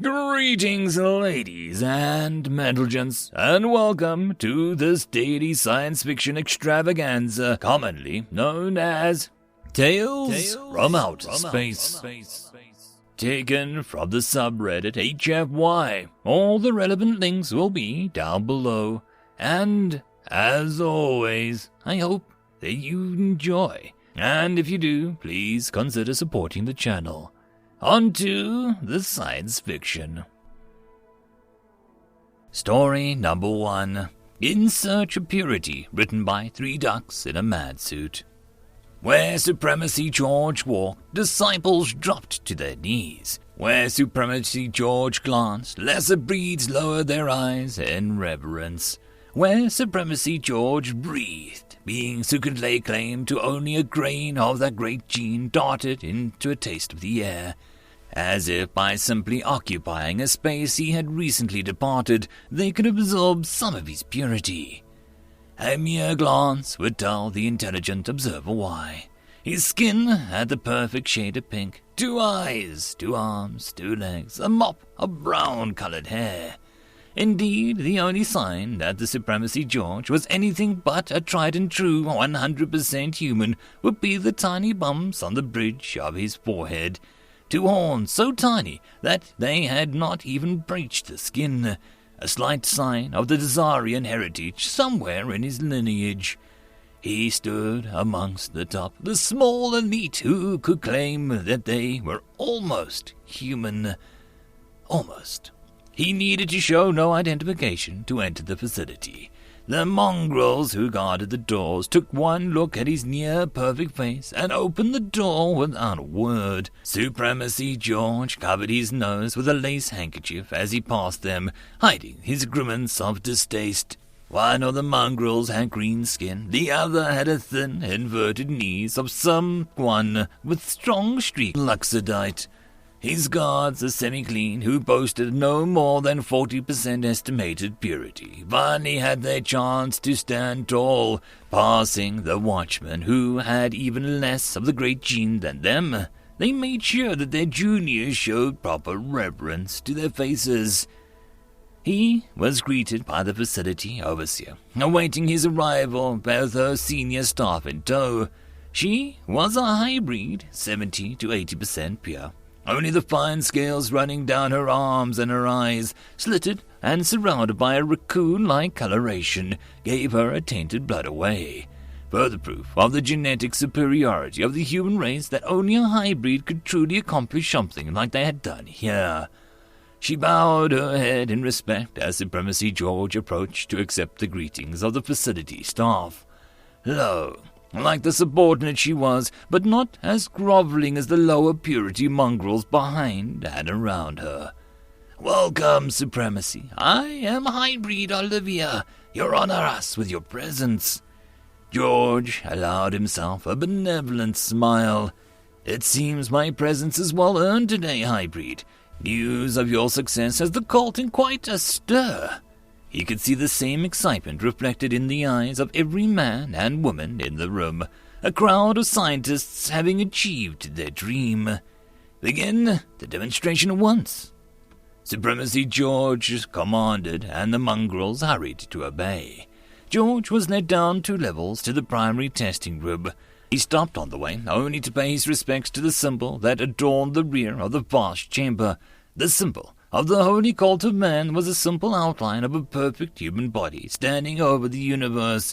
Greetings, ladies and gents, and welcome to this daily science fiction extravaganza, commonly known as Tales from Outer Space. Taken from the subreddit HFY. All the relevant links will be down below. And, as always, I hope that you enjoy. And if you do, please consider supporting the channel. On to the science fiction. Story number 1. In Search of Purity, written by 3DucksInAManSuit. Where Supremacy George walked, disciples dropped to their knees. Where Supremacy George glanced, lesser breeds lowered their eyes in reverence. Where Supremacy George breathed, beings who could lay claim to only a grain of that great gene darted into a taste of the air. As if by simply occupying a space he had recently departed, they could absorb some of his purity. A mere glance would tell the intelligent observer why. His skin had the perfect shade of pink, 2 eyes, 2 arms, 2 legs, a mop of brown-colored hair. Indeed, the only sign that the Supremacy George was anything but a tried-and-true 100% human would be the tiny bumps on the bridge of his forehead. 2 horns so tiny that they had not even breached the skin, a slight sign of the Dzarian heritage somewhere in his lineage. He stood amongst the small elite who could claim that they were almost human. Almost. He needed to show no identification to enter the facility. The mongrels who guarded the doors took one look at his near-perfect face and opened the door without a word. Supremacy George covered his nose with a lace handkerchief as he passed them, hiding his grimace of distaste. One of the mongrels had green skin, the other had a thin, inverted knees of someone with strong streak luxodite. His guards, a semi-clean, who boasted no more than 40% estimated purity, finally had their chance to stand tall, passing the watchmen who had even less of the great gene than them. They made sure that their juniors showed proper reverence to their faces. He was greeted by the facility overseer, awaiting his arrival with her senior staff in tow. She was a hybrid, 70 to 80% pure. Only the fine scales running down her arms and her eyes, slitted and surrounded by a raccoon-like coloration, gave her a tainted blood away. Further proof of the genetic superiority of the human race that only a hybrid could truly accomplish something like they had done here. She bowed her head in respect as Supremacy George approached to accept the greetings of the facility staff. Lo, like the subordinate she was, but not as groveling as the lower purity mongrels behind and around her. "Welcome, Supremacy. I am Hybrid Olivia. You honor us with your presence." George allowed himself a benevolent smile. "It seems my presence is well earned today, Hybrid. News of your success has the cult in quite a stir." He could see the same excitement reflected in the eyes of every man and woman in the room, a crowd of scientists having achieved their dream. "Begin the demonstration at once." Supremacy George commanded, and the mongrels hurried to obey. George was led down 2 levels to the primary testing room. He stopped on the way, only to pay his respects to the symbol that adorned the rear of the vast chamber. The symbol of the holy cult of man was a simple outline of a perfect human body standing over the universe.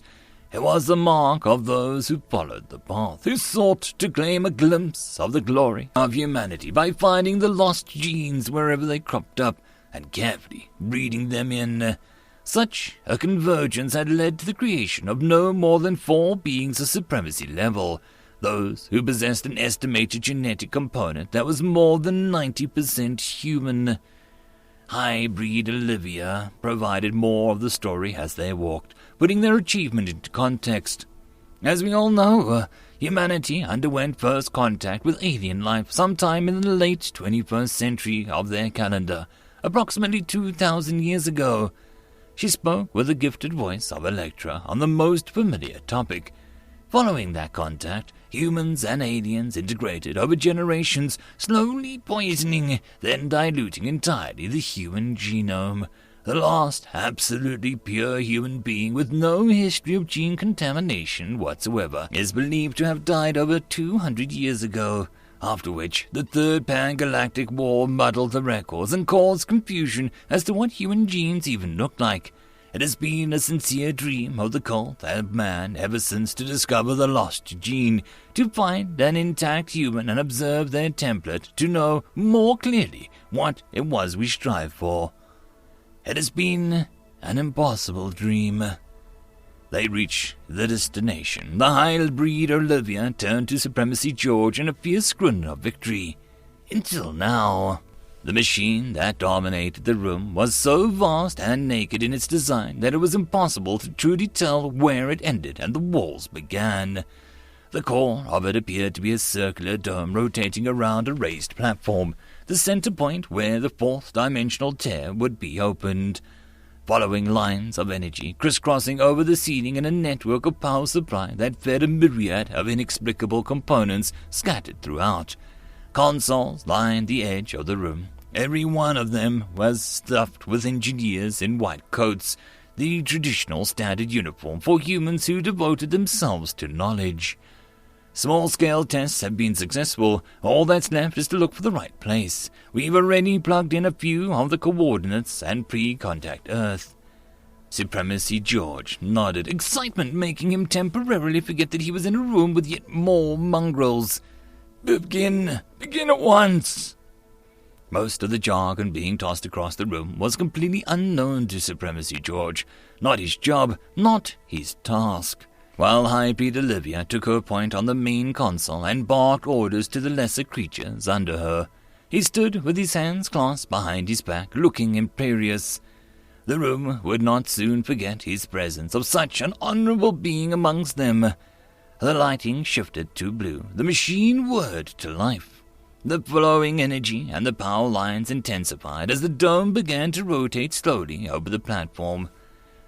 It was the mark of those who followed the path, who sought to claim a glimpse of the glory of humanity by finding the lost genes wherever they cropped up and carefully breeding them in. Such a convergence had led to the creation of no more than 4 beings of supremacy level, those who possessed an estimated genetic component that was more than 90% human. Hybrid Olivia provided more of the story as they walked, putting their achievement into context. As we all know, humanity underwent first contact with alien life sometime in the late 21st century of their calendar, approximately 2,000 years ago. She spoke with the gifted voice of Electra on the most familiar topic. Following that contact, humans and aliens integrated over generations, slowly poisoning, then diluting entirely the human genome. The last absolutely pure human being with no history of gene contamination whatsoever is believed to have died over 200 years ago, after which the Third Pan-Galactic War muddled the records and caused confusion as to what human genes even looked like. It has been a sincere dream of the cult and man ever since to discover the lost gene, to find an intact human and observe their template, to know more clearly what it was we strive for. It has been an impossible dream. They reach the destination. The hybrid Olivia turned to Supremacy George in a fierce grin of victory. Until now, the machine that dominated the room was so vast and naked in its design that it was impossible to truly tell where it ended and the walls began. The core of it appeared to be a circular dome rotating around a raised platform, the center point where the fourth-dimensional tear would be opened. Following lines of energy crisscrossing over the ceiling in a network of power supply that fed a myriad of inexplicable components scattered throughout. Consoles lined the edge of the room. Every one of them was stuffed with engineers in white coats, the traditional standard uniform for humans who devoted themselves to knowledge. Small-scale tests have been successful. All that's left is to look for the right place. We've already plugged in a few of the coordinates and pre-contact Earth. Supremacy George nodded, excitement making him temporarily forget that he was in a room with yet more mongrels. Begin at once. Most of the jargon being tossed across the room was completely unknown to Supremacy George. Not his job, not his task. While Hybrid Olivia took her point on the main console and barked orders to the lesser creatures under her, he stood with his hands clasped behind his back, looking imperious. The room would not soon forget his presence of such an honorable being amongst them. The lighting shifted to blue, the machine whirred to life. The flowing energy and the power lines intensified as the dome began to rotate slowly over the platform.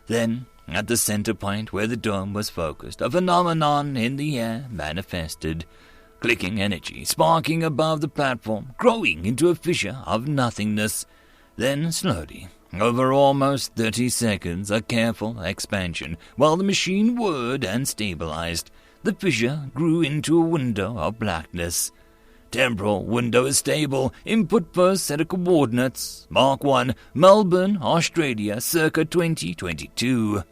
Then, at the center point where the dome was focused, a phenomenon in the air manifested. Clicking energy sparking above the platform, growing into a fissure of nothingness. Then slowly, over almost 30 seconds, a careful expansion, while the machine whirred and stabilized. The fissure grew into a window of blackness. Temporal window is stable. Input first set of coordinates. Mark 1, Melbourne, Australia, circa 2022.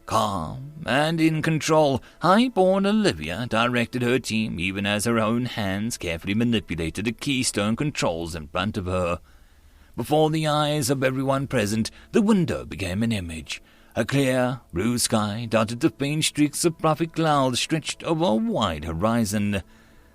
Calm and in control, Highborn Olivia directed her team even as her own hands carefully manipulated the keystone controls in front of her. Before the eyes of everyone present, the window became an image. A clear, blue sky dotted the faint streaks of fluffy clouds stretched over a wide horizon.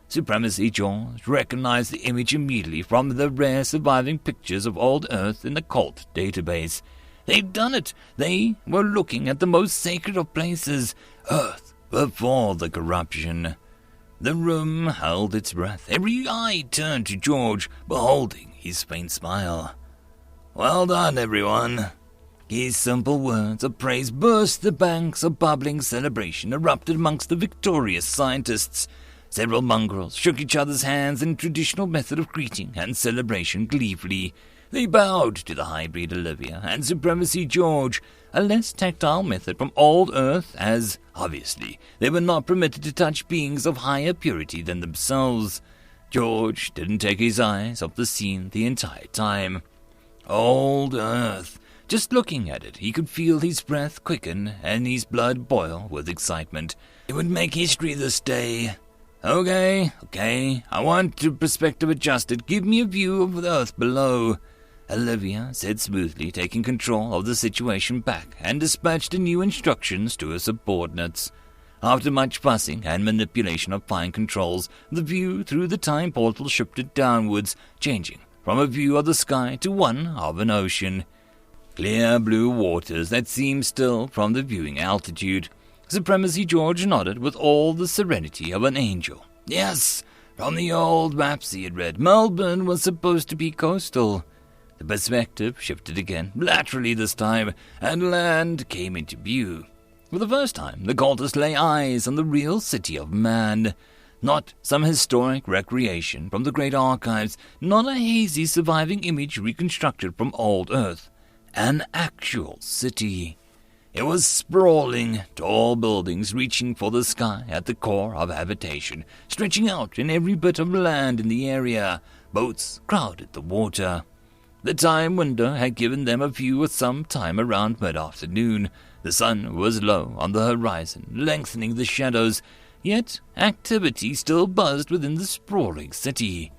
Supremacy George recognized the image immediately from the rare surviving pictures of old Earth in the cult database. They'd done it. They were looking at the most sacred of places, Earth, before the corruption. The room held its breath. Every eye turned to George, beholding his faint smile. Well done, everyone. His simple words of praise burst the banks of bubbling celebration erupted amongst the victorious scientists. Several mongrels shook each other's hands in traditional method of greeting and celebration gleefully. They bowed to the hybrid Olivia and Supremacy George, a less tactile method from old Earth, as, obviously, they were not permitted to touch beings of higher purity than themselves. George didn't take his eyes off the scene the entire time. Old Earth. Just looking at it, he could feel his breath quicken and his blood boil with excitement. It would make history this day. Okay, I want to perspective adjusted. Give me a view of the Earth below. Olivia said smoothly, taking control of the situation back, and dispatched the new instructions to her subordinates. After much fussing and manipulation of fine controls, the view through the time portal shifted downwards, changing from a view of the sky to one of an ocean. Clear blue waters that seemed still from the viewing altitude. Supremacy George nodded with all the serenity of an angel. Yes, from the old maps he had read, Melbourne was supposed to be coastal. The perspective shifted again, laterally this time, and land came into view. For the first time, the cultists lay eyes on the real city of man. Not some historic recreation from the great archives, not a hazy surviving image reconstructed from old Earth. An actual city. It was sprawling, tall buildings reaching for the sky at the core of habitation, stretching out in every bit of land in the area. Boats crowded the water. The time window had given them a view of some time around mid-afternoon. The sun was low on the horizon, lengthening the shadows, yet activity still buzzed within the sprawling city.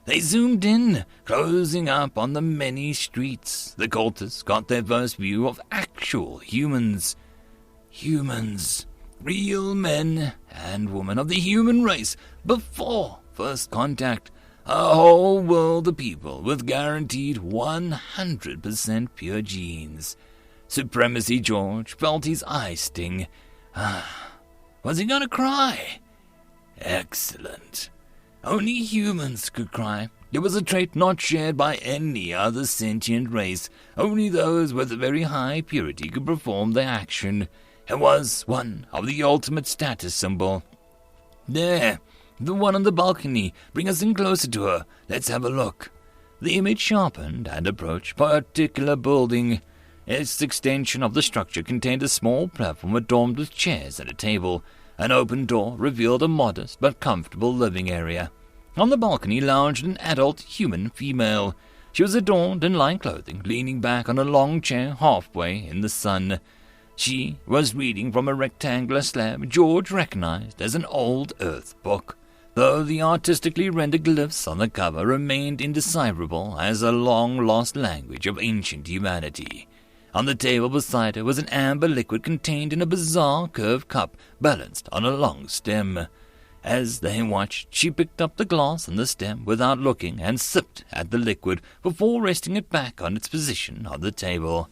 They zoomed in, closing up on the many streets. The cultists got their first view of actual humans. Humans. Real men and women of the human race before first contact. A whole world of people with guaranteed 100% pure genes. Supremacy George felt his eyes sting. Was he going to cry? Excellent. Only humans could cry. It was a trait not shared by any other sentient race. Only those with a very high purity could perform the action. It was one of the ultimate status symbol. There, the one on the balcony. Bring us in closer to her. Let's have a look. The image sharpened and approached a particular building. Its extension of the structure contained a small platform adorned with chairs and a table. An open door revealed a modest but comfortable living area. On the balcony lounged an adult human female. She was adorned in light clothing, leaning back on a long chair halfway in the sun. She was reading from a rectangular slab George recognized as an old Earth book, though the artistically rendered glyphs on the cover remained indecipherable as a long-lost language of ancient humanity. On the table beside her was an amber liquid contained in a bizarre curved cup balanced on a long stem. As they watched, she picked up the glass and the stem without looking and sipped at the liquid before resting it back on its position on the table.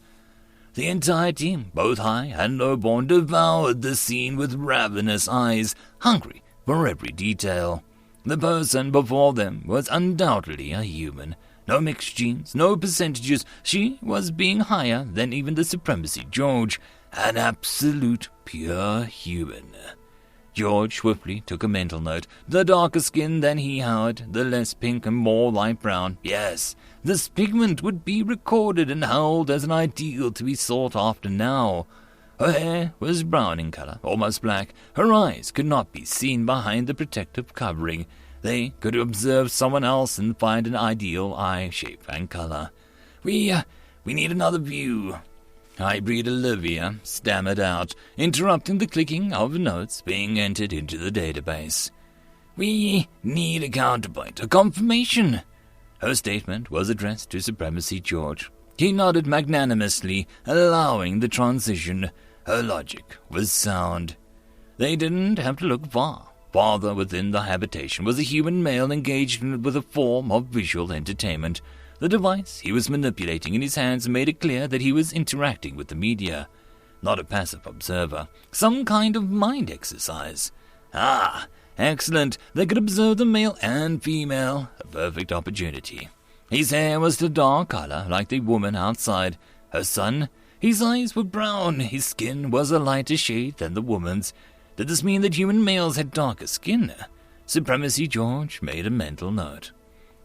The entire team, both high and lowborn, devoured the scene with ravenous eyes, hungry for every detail. The person before them was undoubtedly a human. No mixed genes, no percentages. She was being higher than even the Supremacy George, an absolute pure human. George swiftly took a mental note. The darker skin than he had, the less pink and more light brown. Yes, this pigment would be recorded and held as an ideal to be sought after now. Her hair was brown in color, almost black. Her eyes could not be seen behind the protective covering. They could observe someone else and find an ideal eye shape and color. We need another view. Hybrid Olivia stammered out, interrupting the clicking of notes being entered into the database. We need a counterpoint, a confirmation. Her statement was addressed to Supremacy George. He nodded magnanimously, allowing the transition. Her logic was sound. They didn't have to look far. Farther within the habitation was a human male engaged with a form of visual entertainment. The device he was manipulating in his hands made it clear that he was interacting with the media. Not a passive observer. Some kind of mind exercise. Ah, excellent. They could observe the male and female. A perfect opportunity. His hair was the dark color, like the woman outside. Her son? His eyes were brown. His skin was a lighter shade than the woman's. Did this mean that human males had darker skin? Supremacy George made a mental note.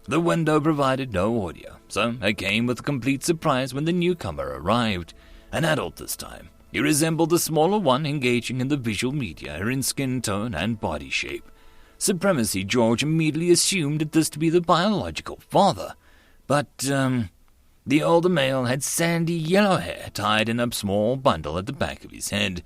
The window provided no audio, so it came with complete surprise when the newcomer arrived. An adult this time. He resembled the smaller one engaging in the visual media in skin tone and body shape. Supremacy George immediately assumed this to be the biological father. But, the older male had sandy yellow hair tied in a small bundle at the back of his head.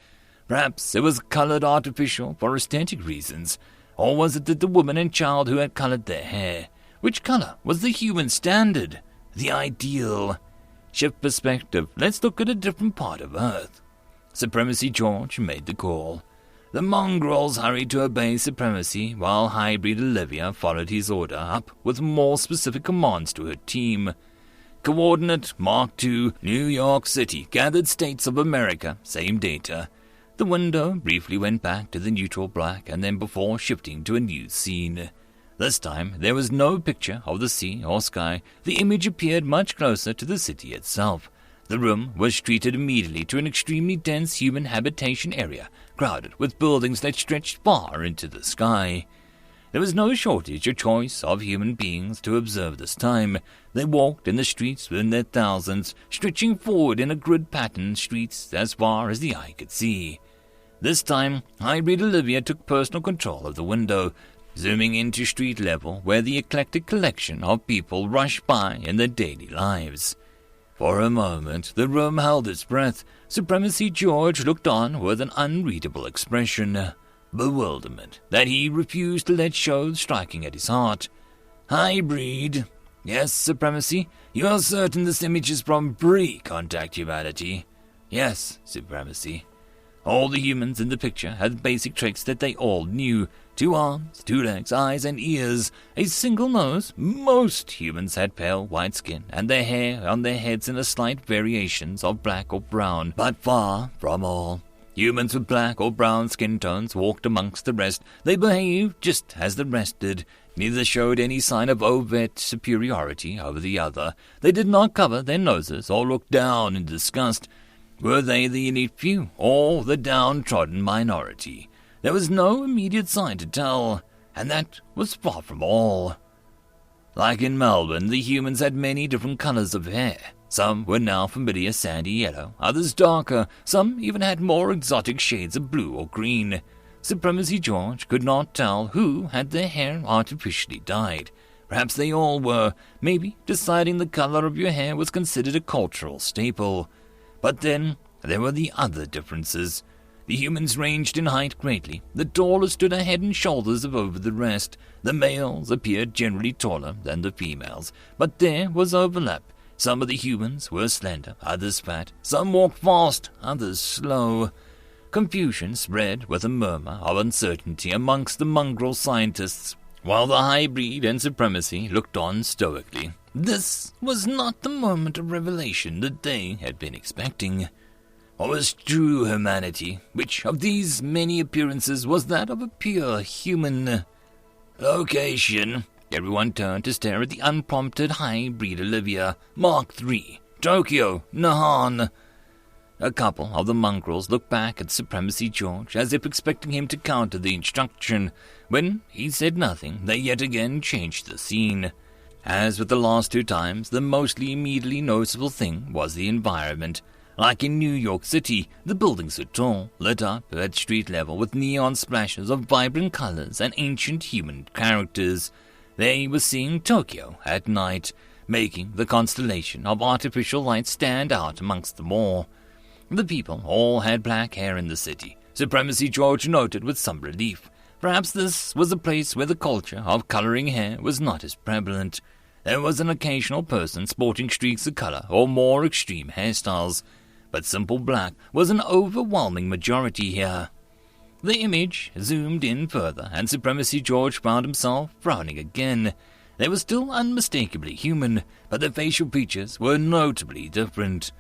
Perhaps it was colored artificial for aesthetic reasons, or was it that the woman and child who had colored their hair? Which color was the human standard? The ideal? Shift perspective, let's look at a different part of Earth. Supremacy George made the call. The mongrels hurried to obey Supremacy, while Hybrid Olivia followed his order up with more specific commands to her team. Coordinate Mark II, New York City, gathered states of America, same data. The window briefly went back to the neutral black and then before shifting to a new scene. This time there was no picture of the sea or sky. The image appeared much closer to the city itself. The room was treated immediately to an extremely dense human habitation area, crowded with buildings that stretched far into the sky. There was no shortage or choice of human beings to observe this time. They walked in the streets in their thousands, stretching forward in a grid-patterned streets as far as the eye could see. This time, Hybrid Olivia took personal control of the window, zooming into street level where the eclectic collection of people rushed by in their daily lives. For a moment, the room held its breath. Supremacy George looked on with an unreadable expression. Bewilderment that he refused to let show striking at his heart. Hybrid. Yes, Supremacy, you are certain this image is from pre-contact humanity? Yes, Supremacy. All the humans in the picture had basic traits that they all knew. 2 arms, 2 legs, eyes and ears, a single nose. Most humans had pale white skin, and their hair on their heads in a slight variations of black or brown, but far from all. Humans with black or brown skin tones walked amongst the rest. They behaved just as the rest did. Neither showed any sign of overt superiority over the other. They did not cover their noses or look down in disgust. Were they the elite few or the downtrodden minority? There was no immediate sign to tell, and that was far from all. Like in Melbourne, the humans had many different colors of hair. Some were now familiar sandy yellow, others darker, some even had more exotic shades of blue or green. Supremacy George could not tell who had their hair artificially dyed. Perhaps they all were. Maybe deciding the color of your hair was considered a cultural staple. But then there were the other differences. The humans ranged in height greatly. The tallest stood a head and shoulders above the rest. The males appeared generally taller than the females, but there was overlap. Some of the humans were slender, others fat. Some walked fast, others slow. Confusion spread with a murmur of uncertainty amongst the mongrel scientists, while the hybrid and Supremacy looked on stoically. This was not the moment of revelation that they had been expecting. What was true humanity? Which of these many appearances was that of a pure human? Location. Everyone turned to stare at the unprompted hybrid Olivia. Mark 3. Tokyo. Nihon. A couple of the mongrels looked back at Supremacy George as if expecting him to counter the instruction. When he said nothing, they yet again changed the scene. As with the last 2 times, the mostly immediately noticeable thing was the environment. Like in New York City, the buildings were tall, lit up at street level with neon splashes of vibrant colors and ancient human characters. They were seeing Tokyo at night, making the constellation of artificial light stand out amongst them all. The people all had black hair in the city. Supremacy George noted with some relief. Perhaps this was a place where the culture of coloring hair was not as prevalent. There was an occasional person sporting streaks of color or more extreme hairstyles, but simple black was an overwhelming majority here. The image zoomed in further, and Supremacy George found himself frowning again. They were still unmistakably human, but their facial features were notably different.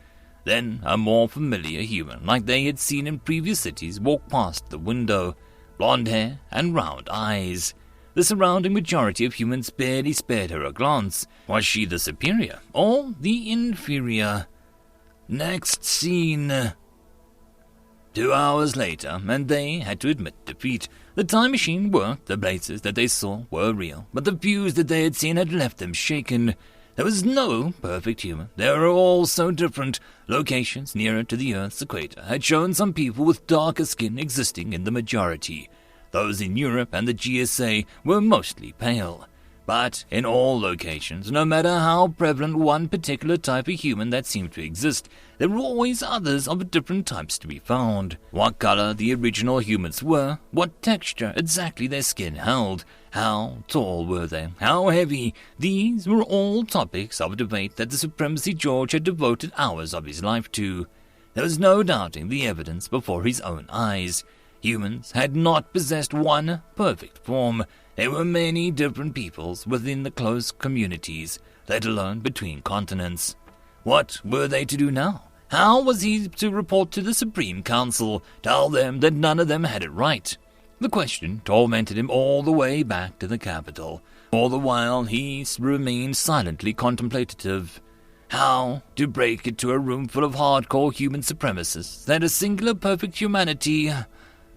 Then a more familiar human, like they had seen in previous cities, walked past the window. Blonde hair and round eyes. The surrounding majority of humans barely spared her a glance. Was she the superior or the inferior? Next scene. 2 hours later, and they had to admit defeat. The time machine worked, the places that they saw were real, but the views that they had seen had left them shaken. There was no perfect human. They were all so different. Locations nearer to the Earth's equator had shown some people with darker skin existing in the majority. Those in Europe and the GSA were mostly pale. But in all locations, no matter how prevalent one particular type of human that seemed to exist, there were always others of different types to be found. What color the original humans were, what texture exactly their skin held, how tall were they, how heavy, these were all topics of debate that the Supremacy George had devoted hours of his life to. There was no doubting the evidence before his own eyes. Humans had not possessed one perfect form. There were many different peoples within the close communities, let alone between continents. What were they to do now? How was he to report to the Supreme Council, tell them that none of them had it right? The question tormented him all the way back to the capital. All the while he remained silently contemplative. How to break it to a room full of hardcore human supremacists that a singular perfect humanity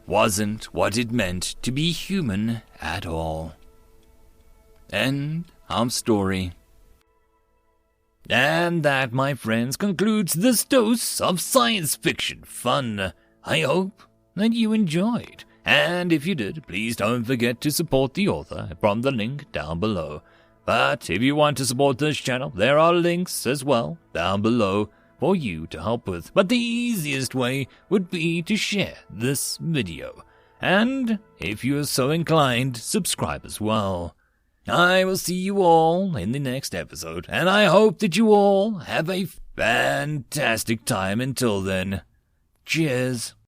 wasn't what it meant to be human at all. End of story. And that, my friends, concludes this dose of science fiction fun. I hope that you enjoyed. And if you did, please don't forget to support the author from the link down below. But if you want to support this channel, there are links as well down below for you to help with. But the easiest way would be to share this video. And if you are so inclined, subscribe as well. I will see you all in the next episode, and I hope that you all have a fantastic time until then. Cheers.